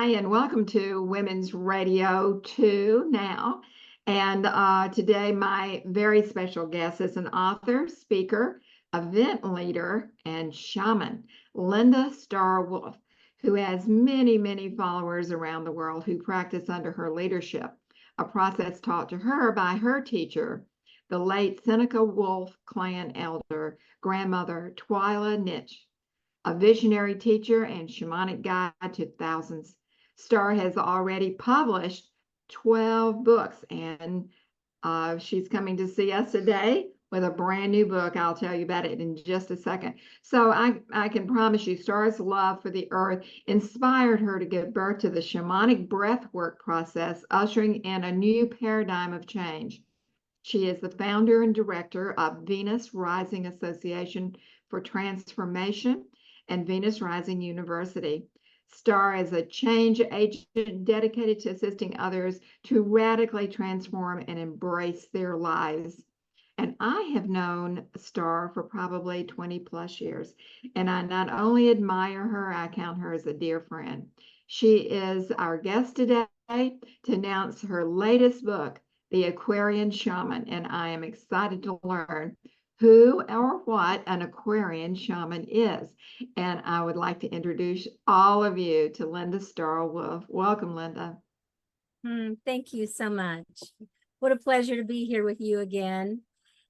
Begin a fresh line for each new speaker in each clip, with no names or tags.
Hi, and welcome to Women's Radio 2 now. And today, my very special guest is an author, speaker, event leader, and shaman, Linda Starr Wolf, who has many, many followers around the world who practice under her leadership, a process taught to her by her teacher, the late Seneca Wolf clan elder, grandmother Twyla Nitsch, a visionary teacher and shamanic guide to thousands. Starr has already published 12 books, and she's coming to see us today with a brand new book. I'll tell you about it in just a second. So I can promise you, Starr's love for the earth inspired her to give birth to the shamanic breathwork process, ushering in a new paradigm of change. She is the founder and director of Venus Rising Association for Transformation and Venus Rising University. Starr is a change agent dedicated to assisting others to radically transform and embrace their lives. And I have known Starr for probably 20 plus years, and I not only admire her, I count her as a dear friend. She is our guest today to announce her latest book, The Aquarian Shaman, and I am excited to learn who or what an Aquarian shaman is. And I would like to introduce all of you to Linda Starr Wolf. Welcome, Linda.
Thank you so much. What a pleasure to be here with you again.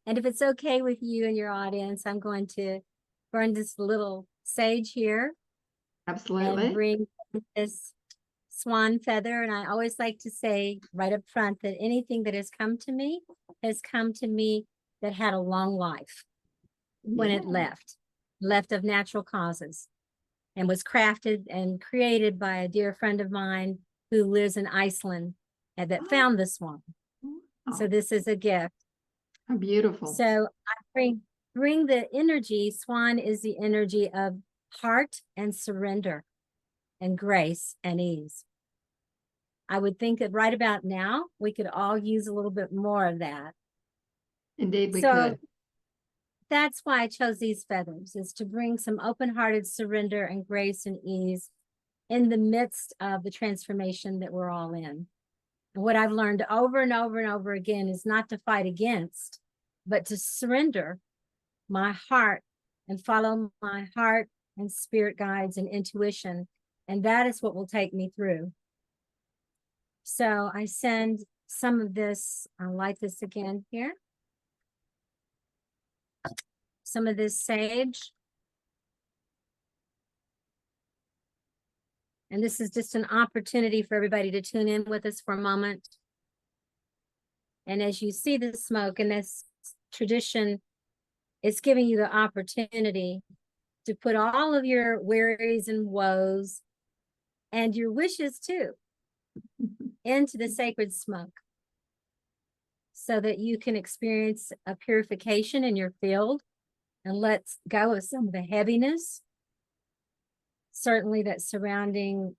And if it's okay with you and your audience, I'm going to burn this little sage here.
Absolutely.
And bring this swan feather. And I always like to say right up front that anything that has come to me that had a long life when it left of natural causes, and was crafted and created by a dear friend of mine who lives in Iceland and that found the swan. So this is a gift.
How beautiful.
So I bring the energy. Swan is the energy of heart and surrender and grace and ease. I would think that right about now, we could all use a little bit more of that.
Indeed, we could.
That's why I chose these feathers, is to bring some open-hearted surrender and grace and ease in the midst of the transformation that we're all in. And what I've learned over and over and over again is not to fight against, but to surrender my heart and follow my heart and spirit guides and intuition. And that is what will take me through. So I send some of this, I'll light this again here. Some of this sage. And this is just an opportunity for everybody to tune in with us for a moment. And as you see the smoke in this tradition, it's giving you the opportunity to put all of your worries and woes and your wishes too into the sacred smoke, so that you can experience a purification in your field and let go of some of the heaviness, certainly that's surrounding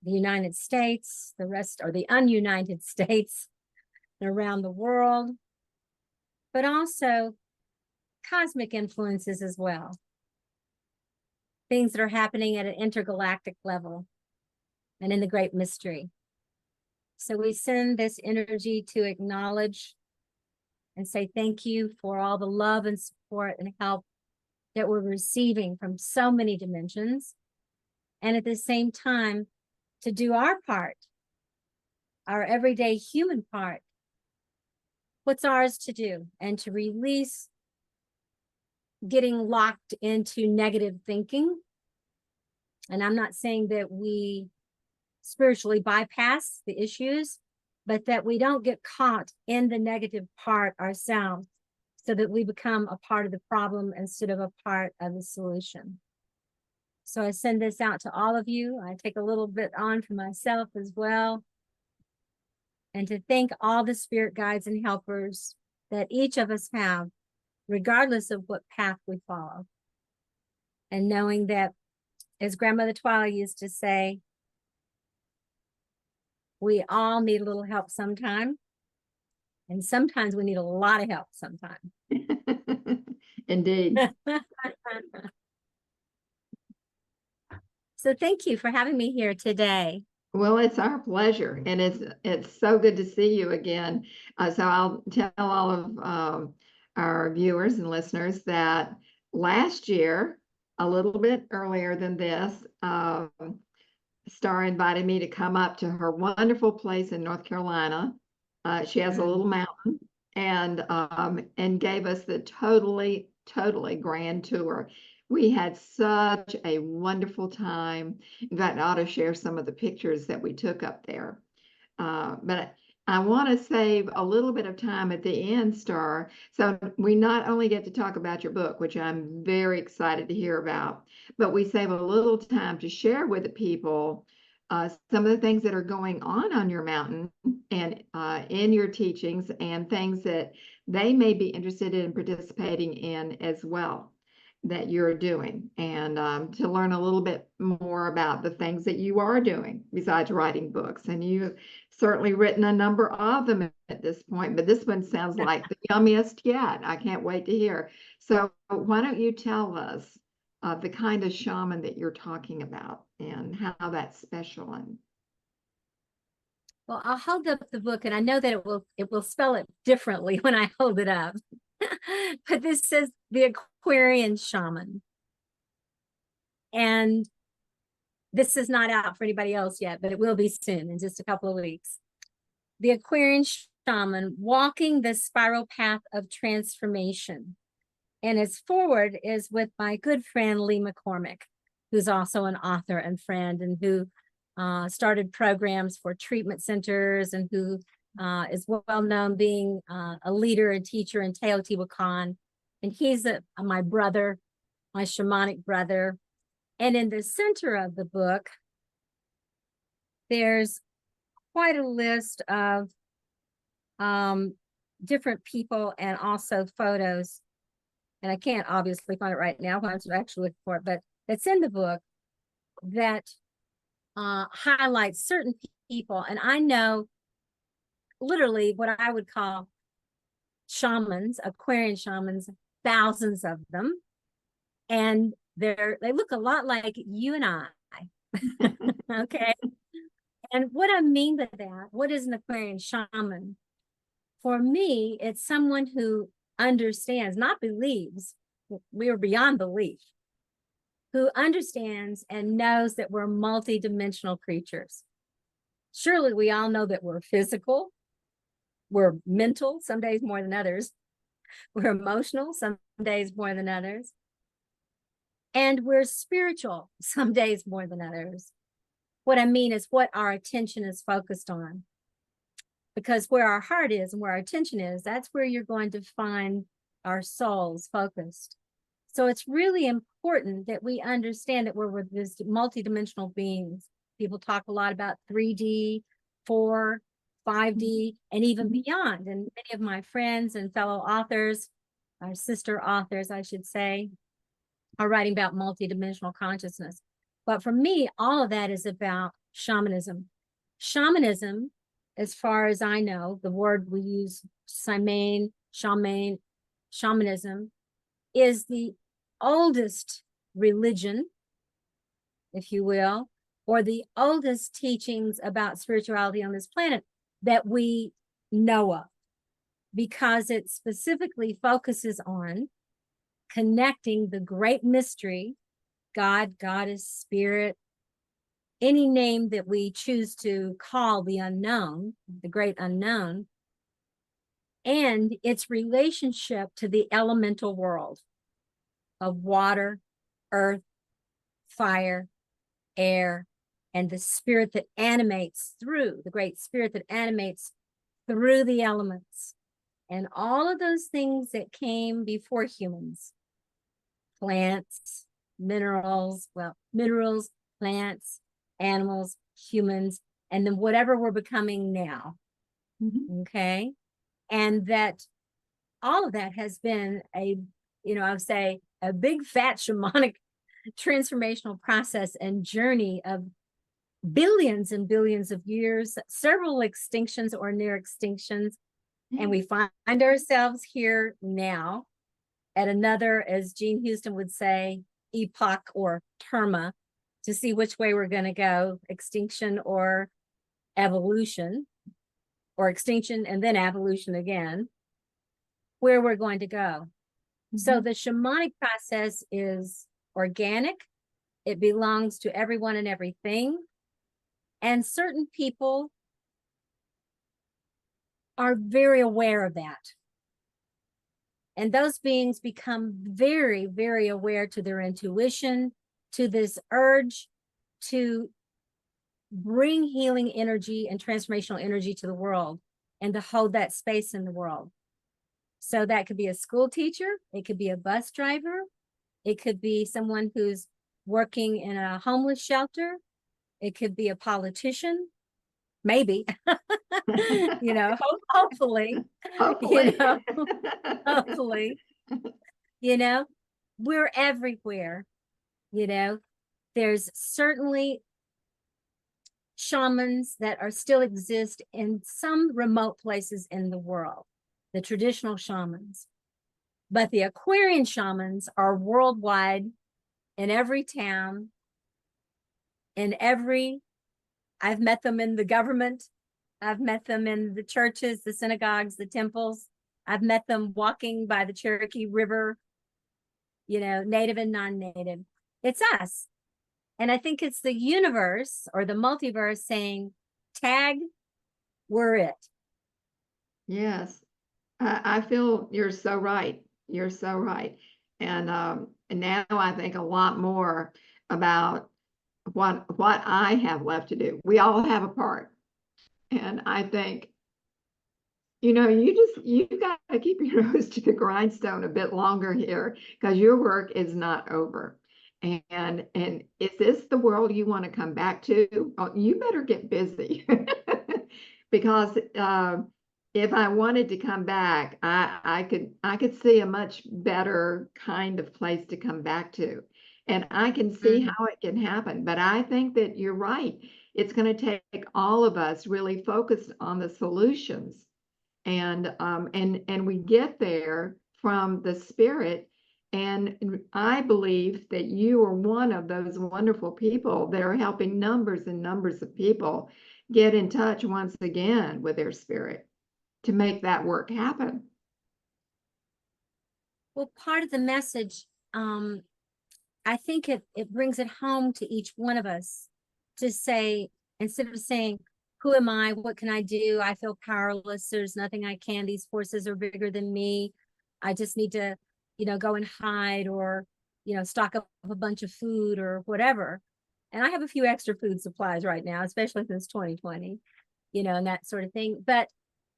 the United States, the rest, or the ununited states around the world, but also cosmic influences as well. Things that are happening at an intergalactic level and in the great mystery. So we send this energy to acknowledge and say thank you for all the love and support and help that we're receiving from so many dimensions. And at the same time, to do our part, our everyday human part, what's ours to do, and to release getting locked into negative thinking. And I'm not saying that we spiritually bypass the issues, but that we don't get caught in the negative part ourselves, so that we become a part of the problem instead of a part of the solution. So I send this out to all of you. I take a little bit on for myself as well. And to thank all the spirit guides and helpers that each of us have, regardless of what path we follow. And knowing that, as Grandmother Twyla used to say, we all need a little help sometime. And sometimes we need a lot of help sometimes.
Indeed.
So thank you for having me here today.
Well, it's our pleasure, and it's so good to see you again. So I'll tell all of our viewers and listeners that last year, a little bit earlier than this, Star invited me to come up to her wonderful place in North Carolina. She has a little mountain, and gave us the totally grand tour. We had such a wonderful time. In fact, I ought to share some of the pictures that we took up there. But I want to save a little bit of time at the end, Star. So we not only get to talk about your book, which I'm very excited to hear about, but we save a little time to share with the people some of the things that are going on your mountain and in your teachings, and things that they may be interested in participating in as well, that you're doing, and to learn a little bit more about the things that you are doing besides writing books. And you've certainly written a number of them at this point, but this one sounds like the yummiest yet. I can't wait to hear. So why don't you tell us the kind of shaman that you're talking about and how that's special? And
Well, I'll hold up the book, and I know that it will spell it differently when I hold it up. But this says the Aquarian Shaman. And this is not out for anybody else yet, but it will be soon, in just a couple of weeks. The Aquarian Shaman, walking the spiral path of transformation. And its forward is with my good friend Lee McCormick, who's also an author and friend, and who started programs for treatment centers, and who is well known being a leader and teacher in Teotihuacan. And he's my brother, my shamanic brother. And in the center of the book, there's quite a list of different people and also photos. And I can't obviously find it right now when I'm actually looking for it, but it's in the book that highlights certain people. And I know literally what I would call shamans, Aquarian shamans, thousands of them. And they look a lot like you and I. Okay. And what I mean by that, what is an Aquarian shaman? For me, it's someone who understands, not believes, we are beyond belief, who understands and knows that we're multidimensional creatures. Surely we all know that we're physical, we're mental, some days more than others. We're emotional, some days more than others. And we're spiritual, some days more than others. What I mean is what our attention is focused on. Because where our heart is and where our attention is, that's where you're going to find our souls focused. So it's really important that we understand that we're this multidimensional beings. People talk a lot about 3D, 4, 5D, and even beyond. And many of my friends and fellow authors, our sister authors, I should say, are writing about multidimensional consciousness. But for me, all of that is about shamanism. Shamanism, as far as I know, the word we use, shamanism, is the oldest religion, if you will, or the oldest teachings about spirituality on this planet that we know of, because it specifically focuses on connecting the great mystery, God, Goddess, Spirit, any name that we choose to call the unknown, the great unknown, and its relationship to the elemental world of water, earth, fire, air, and the spirit that animates through, the great spirit that animates through the elements. And all of those things that came before humans, plants, minerals, plants, animals, humans, and then whatever we're becoming now. Okay. And that all of that has been I would say a big fat shamanic transformational process and journey of billions and billions of years, several extinctions or near extinctions. And we find ourselves here now at another, as Gene Houston would say, epoch or terma. to see which way we're going to go, extinction or evolution, or extinction and then evolution again, where we're going to go. So the shamanic process is organic. It belongs to everyone and everything. And certain people are very aware of that. And those beings become very, very aware to their intuition, to this urge to bring healing energy and transformational energy to the world and to hold that space in the world. So that could be a school teacher, it could be a bus driver, it could be someone who's working in a homeless shelter, it could be a politician, maybe, you know, hopefully,
Hopefully.
you know, hopefully, you know, we're everywhere, you know. There's certainly shamans that are still exist in some remote places in the world, the traditional shamans. But the Aquarian shamans are worldwide, in every town, I've met them in the government, I've met them in the churches, the synagogues, the temples. I've met them walking by the Cherokee River, you know, native and non-native. It's us. And I think it's the universe or the multiverse saying, tag, we're it.
Yes, I feel you're so right. You're so right. And now I think a lot more about what I have left to do. We all have a part. And I think, you got to keep your nose to the grindstone a bit longer here because your work is not over. And is this the world you want to come back to? Oh, you better get busy because if I wanted to come back, I could see a much better kind of place to come back to. And I can see how it can happen. But I think that you're right. It's going to take all of us really focused on the solutions. And we get there from the spirit. And I believe that you are one of those wonderful people that are helping numbers and numbers of people get in touch once again with their spirit to make that work happen.
Well, part of the message, I think it brings it home to each one of us to say, instead of saying, who am I? What can I do? I feel powerless. There's nothing I can. These forces are bigger than me. I just need to, go and hide or, stock up a bunch of food or whatever. And I have a few extra food supplies right now, especially since 2020, and that sort of thing. But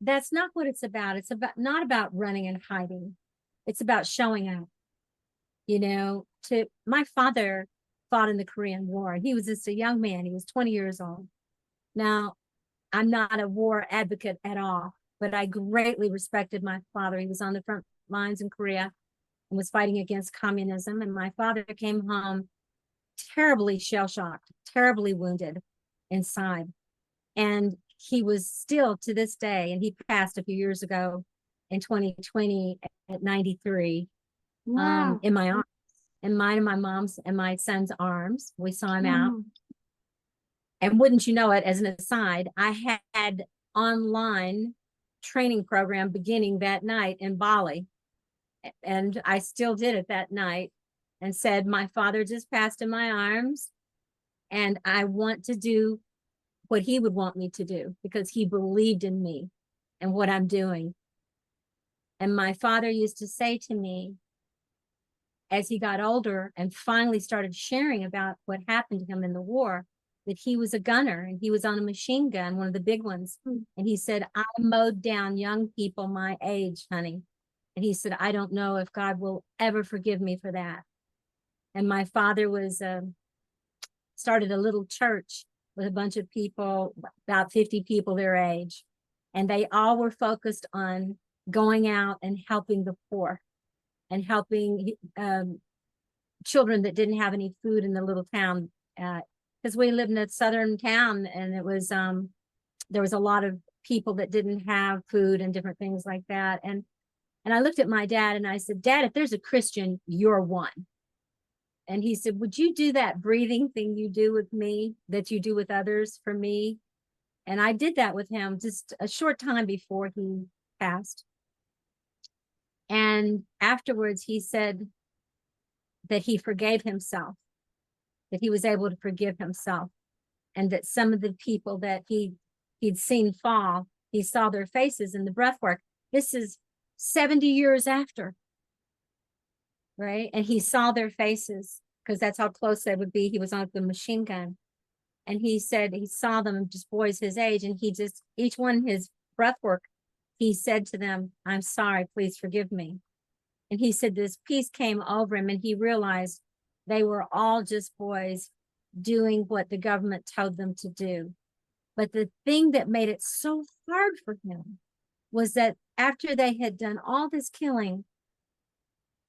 that's not what it's about. It's not about running and hiding. It's about showing up. My father fought in the Korean War. He was just a young man. He was 20 years old. Now, I'm not a war advocate at all, but I greatly respected my father. He was on the front lines in Korea and was fighting against communism. And my father came home terribly shell-shocked, terribly wounded inside. And he was still to this day, and he passed a few years ago in 2020 at 93,
Wow.
in my arms, in mine and my mom's and my son's arms. We saw him out. And wouldn't you know it, as an aside, I had online training program beginning that night in Bali. And I still did it that night and said, my father just passed in my arms and I want to do what he would want me to do because he believed in me and what I'm doing. And my father used to say to me, as he got older and finally started sharing about what happened to him in the war, that he was a gunner and he was on a machine gun, one of the big ones. And he said, I mowed down young people my age, honey. And he said, I don't know if God will ever forgive me for that. And my father was started a little church with a bunch of people, about 50 people their age. And they all were focused on going out and helping the poor and helping children that didn't have any food in the little town. Because we lived in a southern town and it was there was a lot of people that didn't have food and different things like that. And I looked at my dad and I said, Dad, if there's a Christian, you're one. And he said, would you do that breathing thing you do with me, that you do with others for me? And I did that with him just a short time before he passed. And afterwards, he said that he forgave himself, that he was able to forgive himself, and that some of the people that he'd seen fall, he saw their faces in the breath work. This is 70 years after, right? And he saw their faces because that's how close they would be. He was on the machine gun. And he said he saw them, just boys his age, and he just, each one his breath work, he said to them, I'm sorry, please forgive me. And he said this peace came over him, and he realized they were all just boys doing what the government told them to do. But the thing that made it so hard for him was that after they had done all this killing,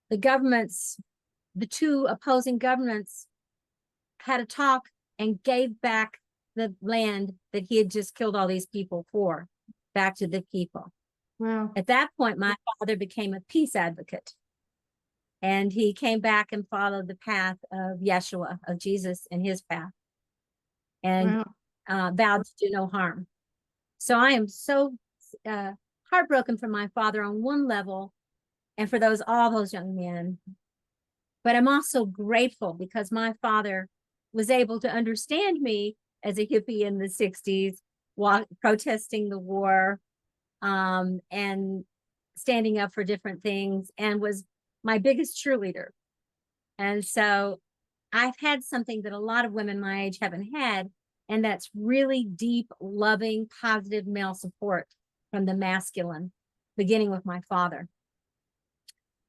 the two opposing governments had a talk and gave back the land that he had just killed all these people for, back to the people.
Wow.
At that point, my father became a peace advocate. And he came back and followed the path of Yeshua, of Jesus, and his path, and vowed to do no harm. So I am so heartbroken for my father on one level, and for all those young men. But I'm also grateful because my father was able to understand me as a hippie in the 60s, while protesting the war, and standing up for different things, and was my biggest cheerleader. And so I've had something that a lot of women my age haven't had, and that's really deep, loving, positive male support from the masculine, beginning with my father.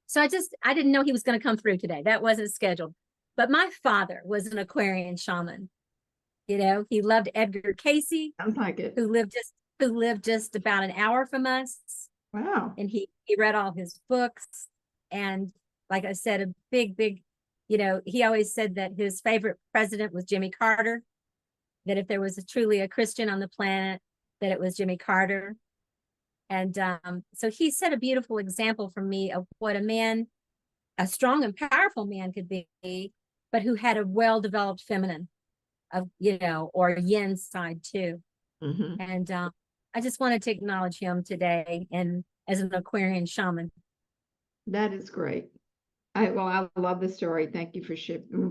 So I didn't know he was going to come through today. That wasn't scheduled. But my father was an Aquarian shaman. You know, he loved Edgar Casey.
Sounds like it.
Who lived just about an hour from us.
Wow.
And he read all his books. And like I said, a big, you know, he always said that his favorite president was Jimmy Carter, that if there was truly a Christian on the planet, that it was Jimmy Carter. And so he set a beautiful example for me of what a strong and powerful man could be, but who had a well-developed feminine, you know, or yin side too.
Mm-hmm.
And I just wanted to acknowledge him today, and as an Aquarian shaman.
That is great. I love the story. Thank you for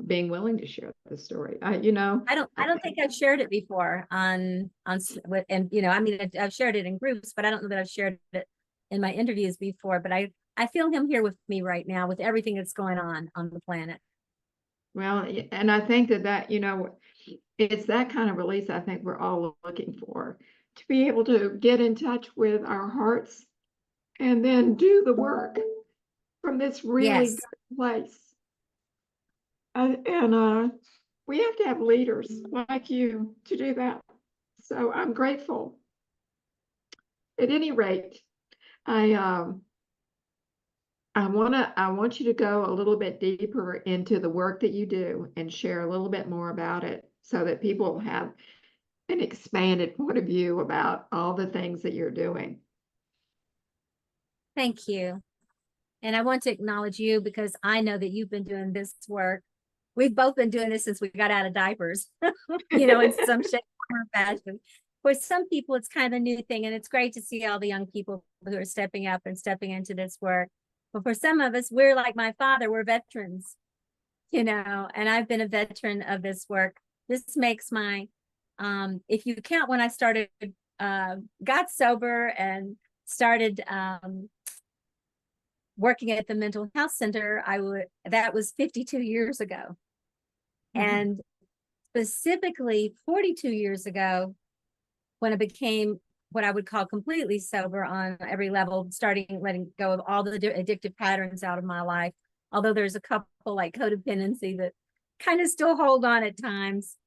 being willing to share the story. You know,
I don't think I've shared it before and you know, I mean, I've shared it in groups, but I don't know that I've shared it in my interviews before. But I feel him here with me right now with everything that's going on the planet.
Well, and I think that, you know, it's that kind of release I think we're all looking for, to be able to get in touch with our hearts and then do the work from this really good place. And we have to have leaders like you to do that. So I'm grateful. At any rate, I want you to go a little bit deeper into the work that you do and share a little bit more about it so that people have an expanded point of view about all the things that you're doing.
Thank you. And I want to acknowledge you because I know that you've been doing this work. We've both been doing this since we got out of diapers, you know, in some shape or fashion. For some people, it's kind of a new thing, and it's great to see all the young people who are stepping up and stepping into this work. But for some of us, we're like my father, we're veterans, you know, and I've been a veteran of this work. This makes my, if you count when I started, got sober and started working at the mental health center, that was 52 years ago. Mm-hmm. And specifically 42 years ago, when I became what I would call completely sober on every level, letting go of all the addictive patterns out of my life. Although there's a couple like codependency that kind of still hold on at times.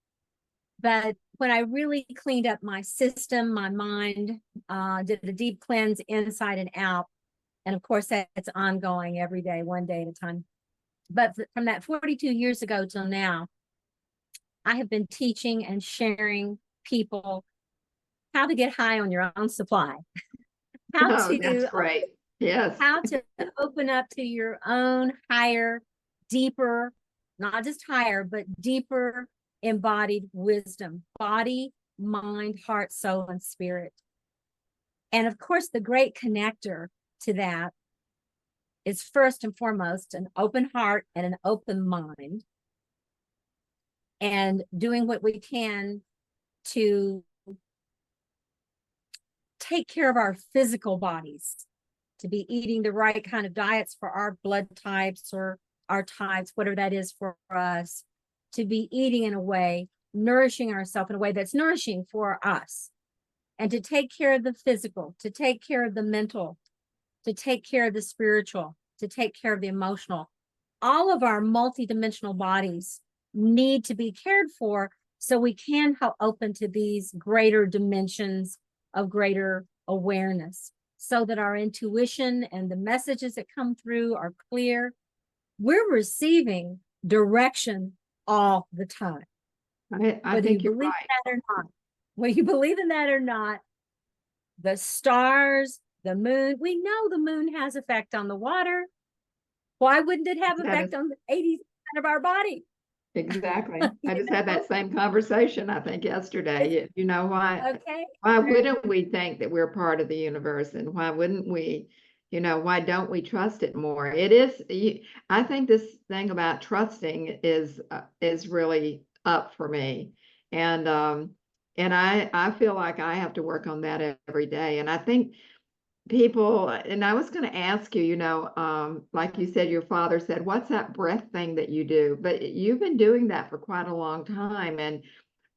But when I really cleaned up my system, my mind, did a deep cleanse inside and out. And of course, that's ongoing every day, one day at a time. But from that 42 years ago till now, I have been teaching and sharing people how to get high on your own supply.
That's great. Yes.
How to open up to your own higher, deeper, not just higher, but deeper embodied wisdom, body, mind, heart, soul, and spirit. And of course, the great connector to that is first and foremost an open heart and an open mind, and doing what we can to take care of our physical bodies, to be eating the right kind of diets for our blood types or our types, whatever that is for us, to be eating in a way, nourishing ourselves in a way that's nourishing for us, and to take care of the physical, to take care of the mental, to take care of the spiritual, to take care of the emotional. All of our multidimensional bodies need to be cared for so we can help open to these greater dimensions of greater awareness, so that our intuition and the messages that come through are clear. We're receiving direction all the time.
I think you're
believe
right.
that or not, whether you believe in that or not, the stars, the moon, we know the moon has effect on the water. Why wouldn't it have effect on the 80% of our body?
Exactly. I just had that same conversation, I think, yesterday. You know why?
Okay.
Why wouldn't we think that we're part of the universe, and why wouldn't we, why don't we trust it more? It is, I think this thing about trusting is really up for me. And I feel like I have to work on that every day. And I think people, and I was going to ask you, like you said, your father said, what's that breath thing that you do? But you've been doing that for quite a long time. And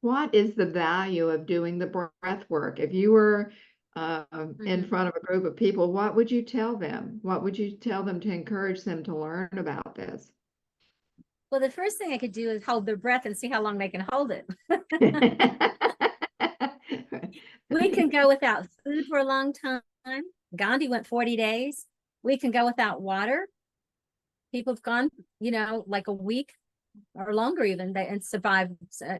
what is the value of doing the breath work? If you were in front of a group of people, what would you tell them? What would you tell them to encourage them to learn about this?
Well, the first thing I could do is hold their breath and see how long they can hold it. We can go without food for a long time. Gandhi went 40 days. We can go without water. People have gone, like a week or longer even, and survived,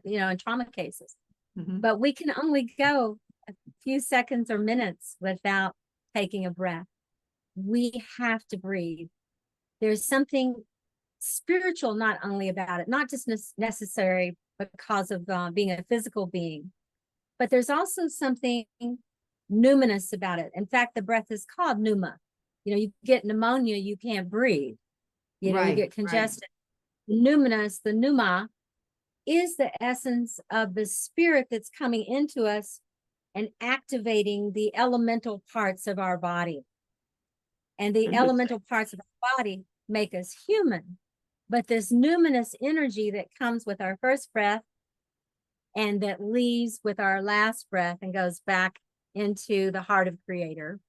in trauma cases. But we can only go a few seconds or minutes without taking a breath. We have to breathe. There's something spiritual not only about it, not just necessary because of being a physical being, but there's also something numinous about it. In fact, the breath is called pneuma. You get pneumonia, you can't breathe. You get congested. Right. The pneuma, is the essence of the spirit that's coming into us and activating the elemental parts of our body. And the elemental parts of our body make us human. But this numinous energy that comes with our first breath and that leaves with our last breath and goes back into the heart of Creator.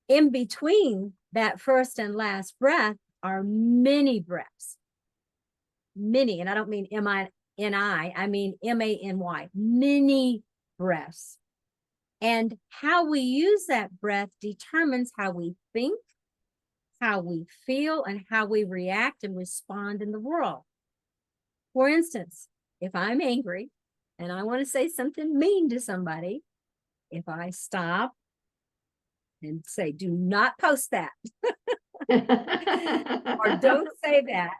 In between that first and last breath are many breaths. Many, and I don't mean M-I-N-I, I mean M-A-N-Y, many breaths. And how we use that breath determines how we think, how we feel, and how we react and respond in the world. For instance, if I'm angry and I want to say something mean to somebody, if I stop and say, do not post that, or don't say that,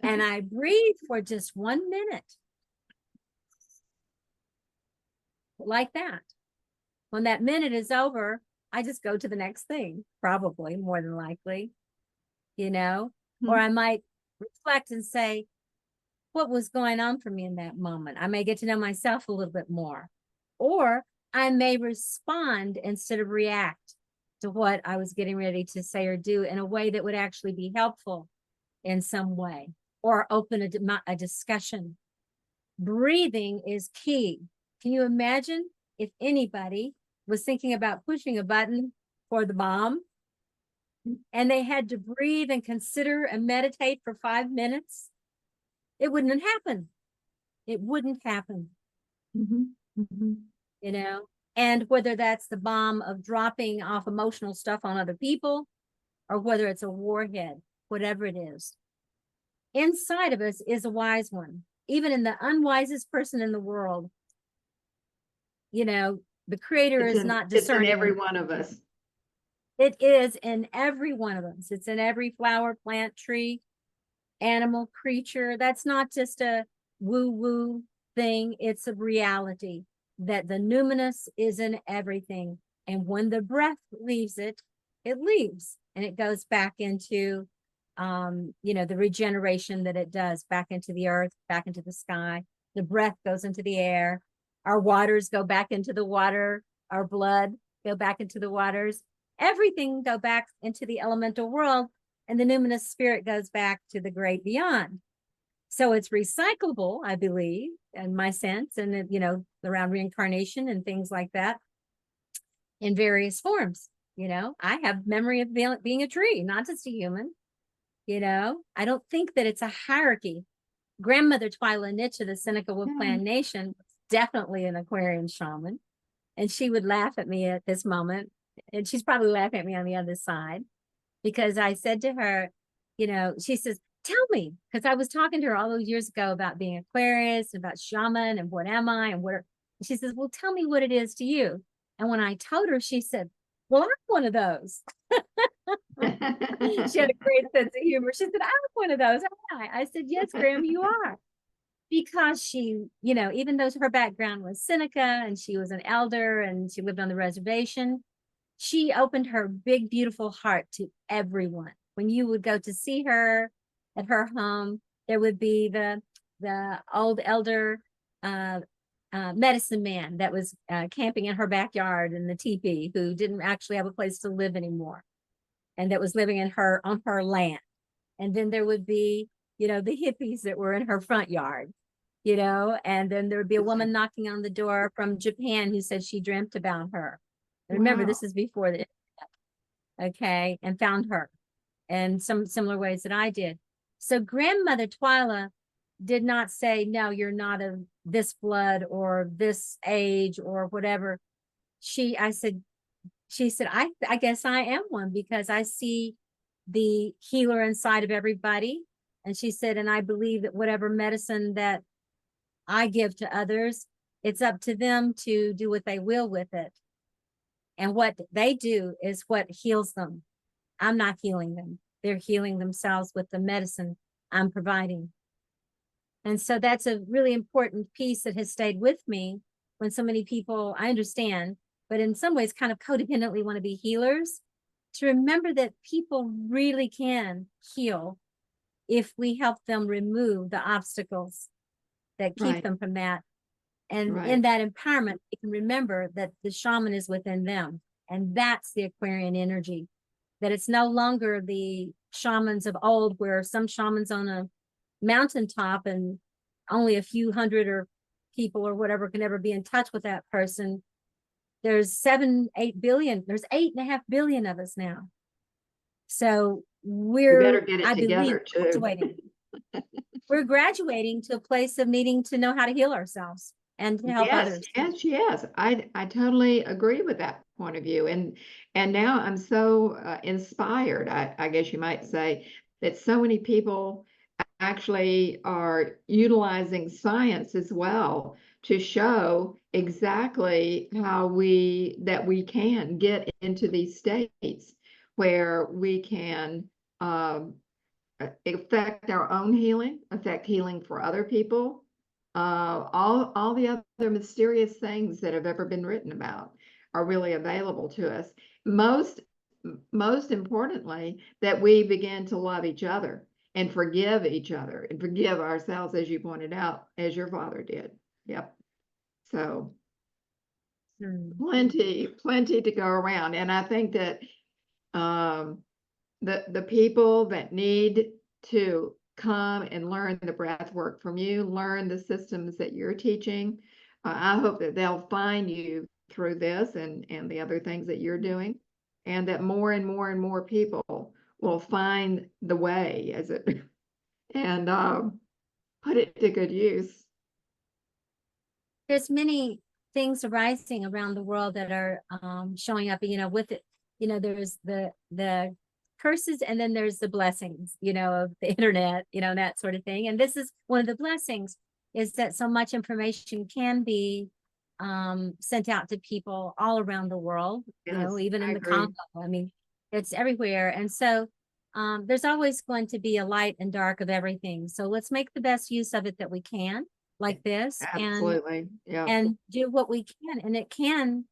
and I breathe for just 1 minute, like that. When that minute is over, I just go to the next thing, probably, more than likely, or I might reflect and say, what was going on for me in that moment? I may get to know myself a little bit more, or I may respond instead of react to what I was getting ready to say or do in a way that would actually be helpful in some way, or open a discussion. Breathing is key. Can you imagine if anybody was thinking about pushing a button for the bomb and they had to breathe and consider and meditate for 5 minutes? It wouldn't happen. It wouldn't happen. And whether that's the bomb of dropping off emotional stuff on other people, or whether it's a warhead, whatever it is, inside of us is a wise one. Even in the unwisest person in the world, the Creator is not discerning.
It's in every one of us.
It is in every one of us. It's in every flower, plant, tree. animal creature. That's not just a woo-woo thing. It's a reality that the numinous is in everything. And when the breath leaves it, it leaves and it goes back into, the regeneration that it does back into the earth, back into the sky. The breath goes into the air. Our waters go back into the water. Our blood go back into the waters. Everything go back into the elemental world, and the numinous spirit goes back to the great beyond. So it's recyclable, I believe, in my sense, and around reincarnation and things like that in various forms. I have memory of being a tree, not just a human. I don't think that it's a hierarchy. Grandmother Twyla Nitcha, the Seneca Wolf Clan Nation, was definitely an Aquarian shaman. And she would laugh at me at this moment. And she's probably laughing at me on the other side, because I said to her, she says, tell me, because I was talking to her all those years ago about being Aquarius, and about shaman, and what am I, and where. She says, well, tell me what it is to you. And when I told her, she said, well, I'm one of those. She had a great sense of humor. She said, I'm one of those. I said, yes, Graham, you are. Because she, even though her background was Seneca and she was an elder and she lived on the reservation, she opened her big, beautiful heart to everyone. When you would go to see her at her home, there would be the old elder medicine man that was camping in her backyard in the teepee, who didn't actually have a place to live anymore, and that was living on her land. And then there would be, the hippies that were in her front yard, and then there would be a woman knocking on the door from Japan who said she dreamt about her. And remember, this is before the internet, okay, and found her in some similar ways that I did. So grandmother Twyla did not say, no, you're not of this blood or this age or whatever. She said, I guess I am one, because I see the healer inside of everybody. And she said, and I believe that whatever medicine that I give to others, it's up to them to do what they will with it. And what they do is what heals them. I'm not healing them. They're healing themselves with the medicine I'm providing. And so that's a really important piece that has stayed with me, when so many people, I understand, but in some ways kind of codependently want to be healers, to remember that people really can heal if we help them remove the obstacles that keep them from that. And in that empowerment, they can remember that the shaman is within them. And that's the Aquarian energy, that it's no longer the shamans of old, where some shamans on a mountaintop and only a few hundred or people or whatever can ever be in touch with that person. There's 8 billion, there's 8.5 billion of us now. So we're, I believe, graduating. We're graduating to a place of needing to know how to heal ourselves and to help others.
Yes. I totally agree with that point of view. And now I'm so inspired, I guess you might say, that so many people actually are utilizing science as well to show exactly how we can get into these states where we can affect our own healing, affect healing for other people, all the other mysterious things that have ever been written about are really available to us. Most importantly, that we begin to love each other and forgive each other and forgive ourselves, as you pointed out, as your father did. Yep. So plenty to go around. And I think that the people that need to come and learn the breath work from you, learn the systems that you're teaching, I hope that they'll find you through this and the other things that you're doing, and that more and more people will find the way as it and put it to good use.
There's many things arising around the world that are showing up, with it, there's the curses, and then there's the blessings, of the internet, and that sort of thing. And this is one of the blessings, is that so much information can be sent out to people all around the world, even in the Congo. I mean, it's everywhere. And so there's always going to be a light and dark of everything. So let's make the best use of it that we can, like this,
Absolutely. Yeah.
and do what we can. And it can,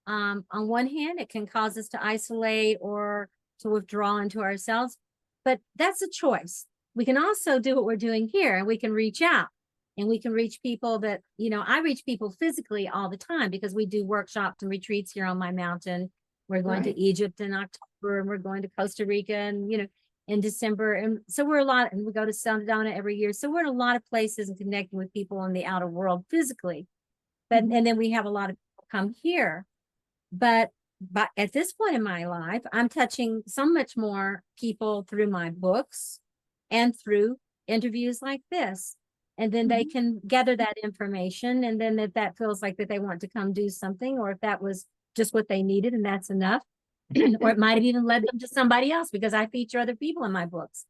on one hand, it can cause us to isolate or to withdraw into ourselves, but that's a choice. We can also do what we're doing here, and we can reach out, and we can reach people that, I reach people physically all the time because we do workshops and retreats here on my mountain. We're going to Egypt in October, and we're going to Costa Rica, and in December. And so we're a lot, and we go to Sedona every year. So we're in a lot of places and connecting with people in the outer world physically. But and then we have a lot of people come here. But at this point in my life, I'm touching so much more people through my books and through interviews like this. And then they can gather that information. And then if that feels like that they want to come do something, or if that was just what they needed and that's enough, or it might have even led them to somebody else, because I feature other people in my books,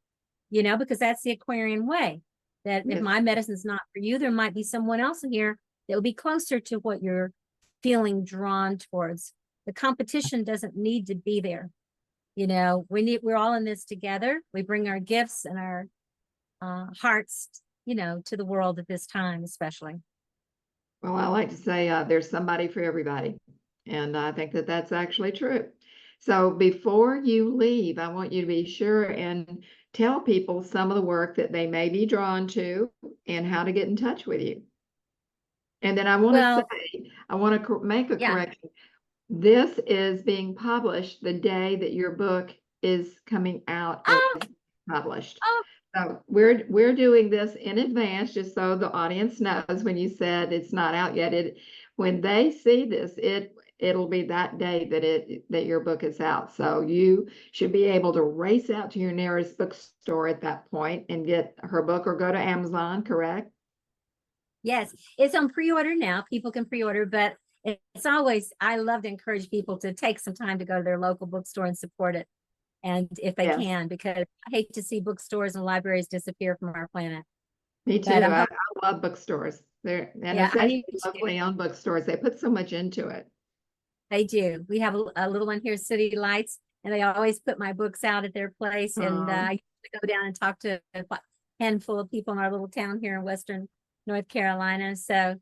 because that's the Aquarian way, that if my medicine's not for you, there might be someone else in here that will be closer to what you're feeling drawn towards. The competition doesn't need to be there. We're all in this together. We bring our gifts and our hearts, to the world at this time, especially.
Well, I like to say there's somebody for everybody. And I think that that's actually true. So before you leave, I want you to be sure and tell people some of the work that they may be drawn to and how to get in touch with you. And then I want to say, I want to make a correction. This is being published the day that your book is coming out and published. So we're doing this in advance, just so the audience knows. When you said it's not out yet, when they see this, it'll be that day that your book is out. So you should be able to race out to your nearest bookstore at that point and get her book, or go to Amazon, correct?
Yes, it's on pre-order now. People can pre-order, but it's always, I love to encourage people to take some time to go to their local bookstore and support it. And if they can, because I hate to see bookstores and libraries disappear from our planet.
Me too. I love bookstores. Especially locally owned bookstores. They put so much into it.
They do. We have a little one here, City Lights, and they always put my books out at their place. And I used to go down and talk to a handful of people in our little town here in Western North Carolina. So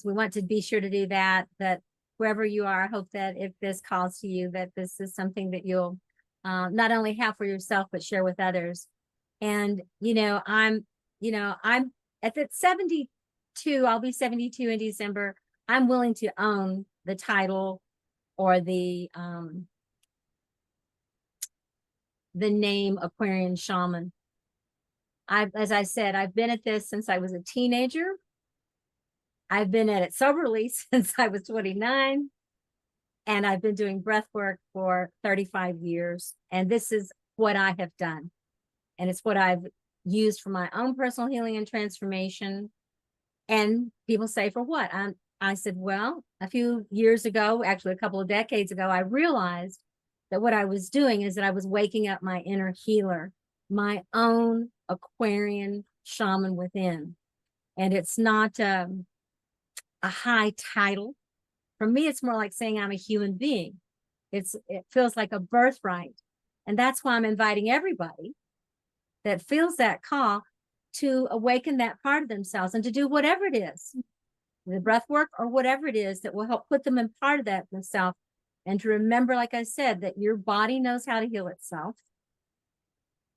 we want to be sure to do that. That wherever you are, I hope that if this calls to you, that this is something that you'll not only have for yourself, but share with others. And, I'm at that 72, I'll be 72 in December. I'm willing to own the title or the name Aquarian Shaman. As I said, I've been at this since I was a teenager. I've been at it soberly since I was 29. And I've been doing breath work for 35 years. And this is what I have done. And it's what I've used for my own personal healing and transformation. And people say, for what? I said, well, a few years ago, actually a couple of decades ago, I realized that what I was doing is that I was waking up my inner healer, my own Aquarian shaman within. And it's not a high title. For me, it's more like saying I'm a human being. It feels like a birthright. And that's why I'm inviting everybody that feels that call to awaken that part of themselves and to do whatever it is, the breath work or whatever it is that will help put them in part of that themselves. And to remember, like I said, that your body knows how to heal itself.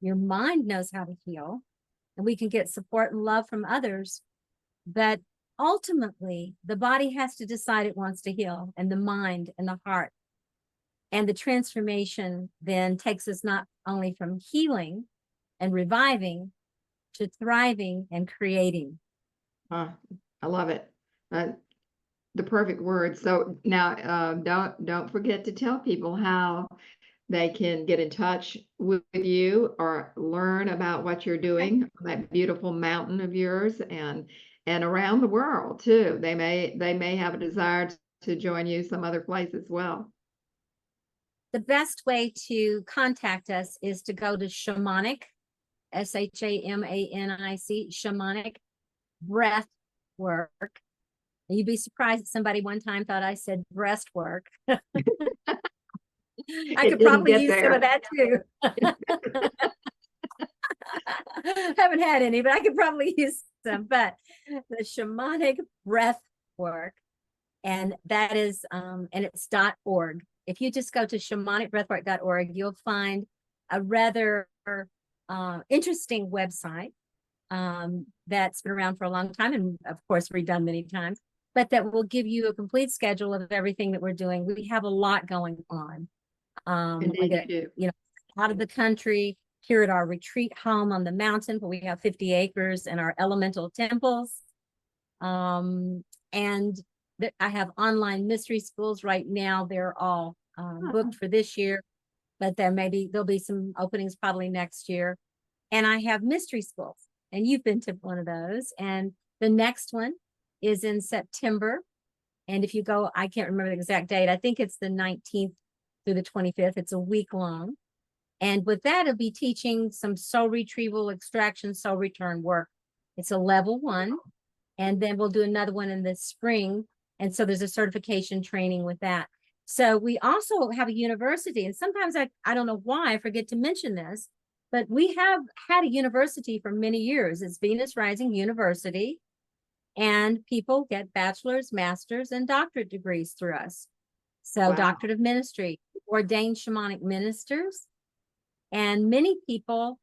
Your mind knows how to heal. And we can get support and love from others. But ultimately, the body has to decide it wants to heal, and the mind and the heart. And the transformation then takes us not only from healing and reviving to thriving and creating.
I love it. The perfect word. So now don't forget to tell people how they can get in touch with you or learn about what you're doing on that beautiful mountain of yours, and around the world too. They may have a desire to join you some other place as well.
The best way to contact us is to go to Shamanic, Shamanic, Shamanic breath work. You'd be surprised that somebody one time thought I said breastwork. I
It
could
didn't
probably
get
use some of
there.
that too. Haven't had any, but I could probably use some. But the shamanic breath work, and that is and it's .org. If you just go to shamanicbreathwork.org, you'll find a rather interesting website that's been around for a long time and of course redone many times, but that will give you a complete schedule of everything that we're doing. We have a lot going on.
Indeed, you do.
Out of the country, here at our retreat home on the mountain, where we have 50 acres and our elemental temples. And I have online mystery schools right now. They're all booked for this year, but there'll be some openings probably next year. And I have mystery schools, and you've been to one of those. And the next one is in September. And if you go, I can't remember the exact date. I think it's the 19th through the 25th. It's a week long. And with that, I'll be teaching some soul retrieval, extraction, soul return work. It's a level 1. And then we'll do another one in the spring. And so there's a certification training with that. So we also have a university. And sometimes I don't know why I forget to mention this, but we have had a university for many years. It's Venus Rising University. And people get bachelor's, master's, and doctorate degrees through us. So
Wow.
doctorate of ministry, ordained shamanic ministers. And many people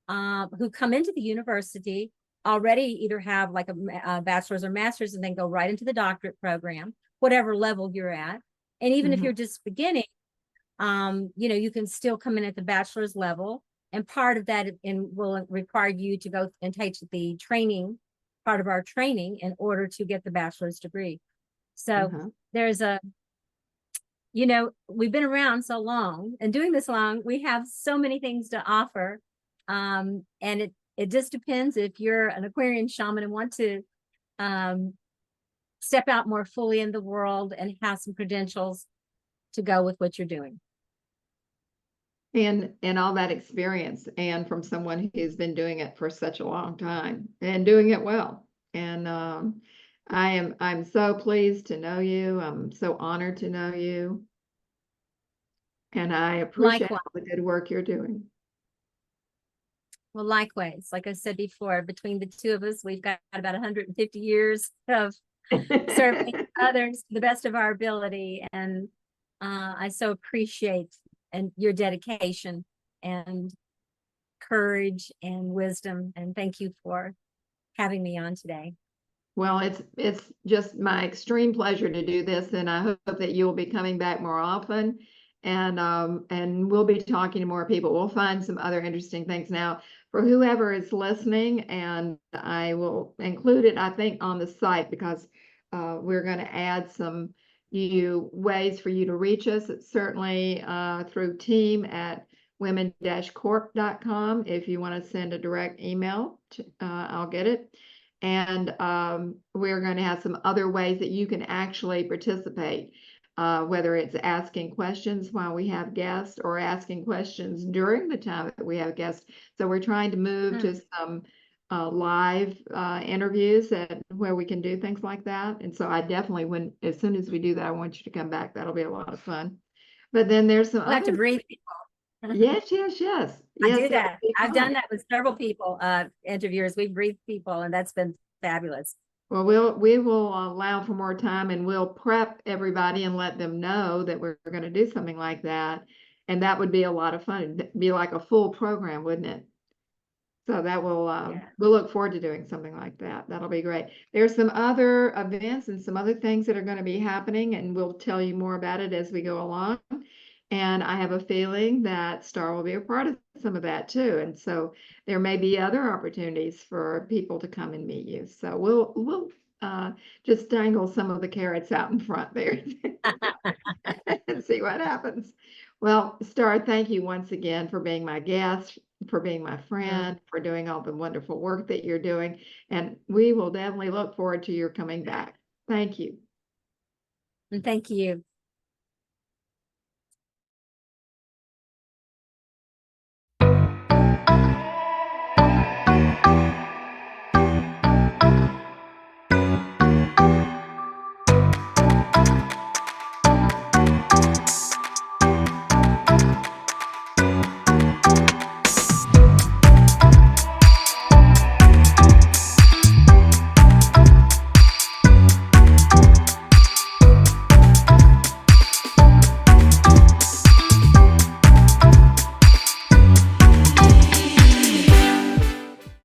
who come into the university already either have like a bachelor's or master's and then go right into the doctorate program, whatever level you're at. And even if you're just beginning, you can still come in at the bachelor's level. And part of that will require you to go and take the training, part of our training, in order to get the bachelor's degree. So there's we've been around so long and doing this long, we have so many things to offer. And it just depends if you're an Aquarian shaman and want to step out more fully in the world and have some credentials to go with what you're doing.
And all that experience, and from someone who's been doing it for such a long time and doing it well. And I'm so pleased to know you. I'm so honored to know you. And I appreciate all the good work you're doing.
Well, likewise, like I said before, between the two of us, we've got about 150 years of serving others to the best of our ability. And I so appreciate your dedication and courage and wisdom. And thank you for having me on today.
Well, it's just my extreme pleasure to do this, and I hope that you will be coming back more often, and we'll be talking to more people. We'll find some other interesting things now for whoever is listening, and I will include it, I think, on the site, because we're going to add some ways for you to reach us. It's certainly through team@women-corp.com. If you want to send a direct email, I'll get it. And we're going to have some other ways that you can actually participate, whether it's asking questions while we have guests or asking questions during the time that we have guests. So we're trying to move to some live interviews where we can do things like that. And so I definitely, as soon as we do that, I want you to come back. That'll be a lot of fun. But then there's some
We'll have to brief people.
Yes.
I do that. I've done that with several people, interviewers. We brief people, and that's been fabulous.
Well, we will allow for more time, and we'll prep everybody and let them know that we're going to do something like that. And that would be a lot of fun. It'd be like a full program, wouldn't it? So that will, we'll look forward to doing something like that. That'll be great. There's some other events and some other things that are going to be happening, and we'll tell you more about it as we go along. And I have a feeling that Star will be a part of some of that too. And so there may be other opportunities for people to come and meet you. So we'll just dangle some of the carrots out in front there and see what happens. Well, Star, thank you once again for being my guest, for being my friend, for doing all the wonderful work that you're doing. And we will definitely look forward to your coming back. Thank you.
And thank you.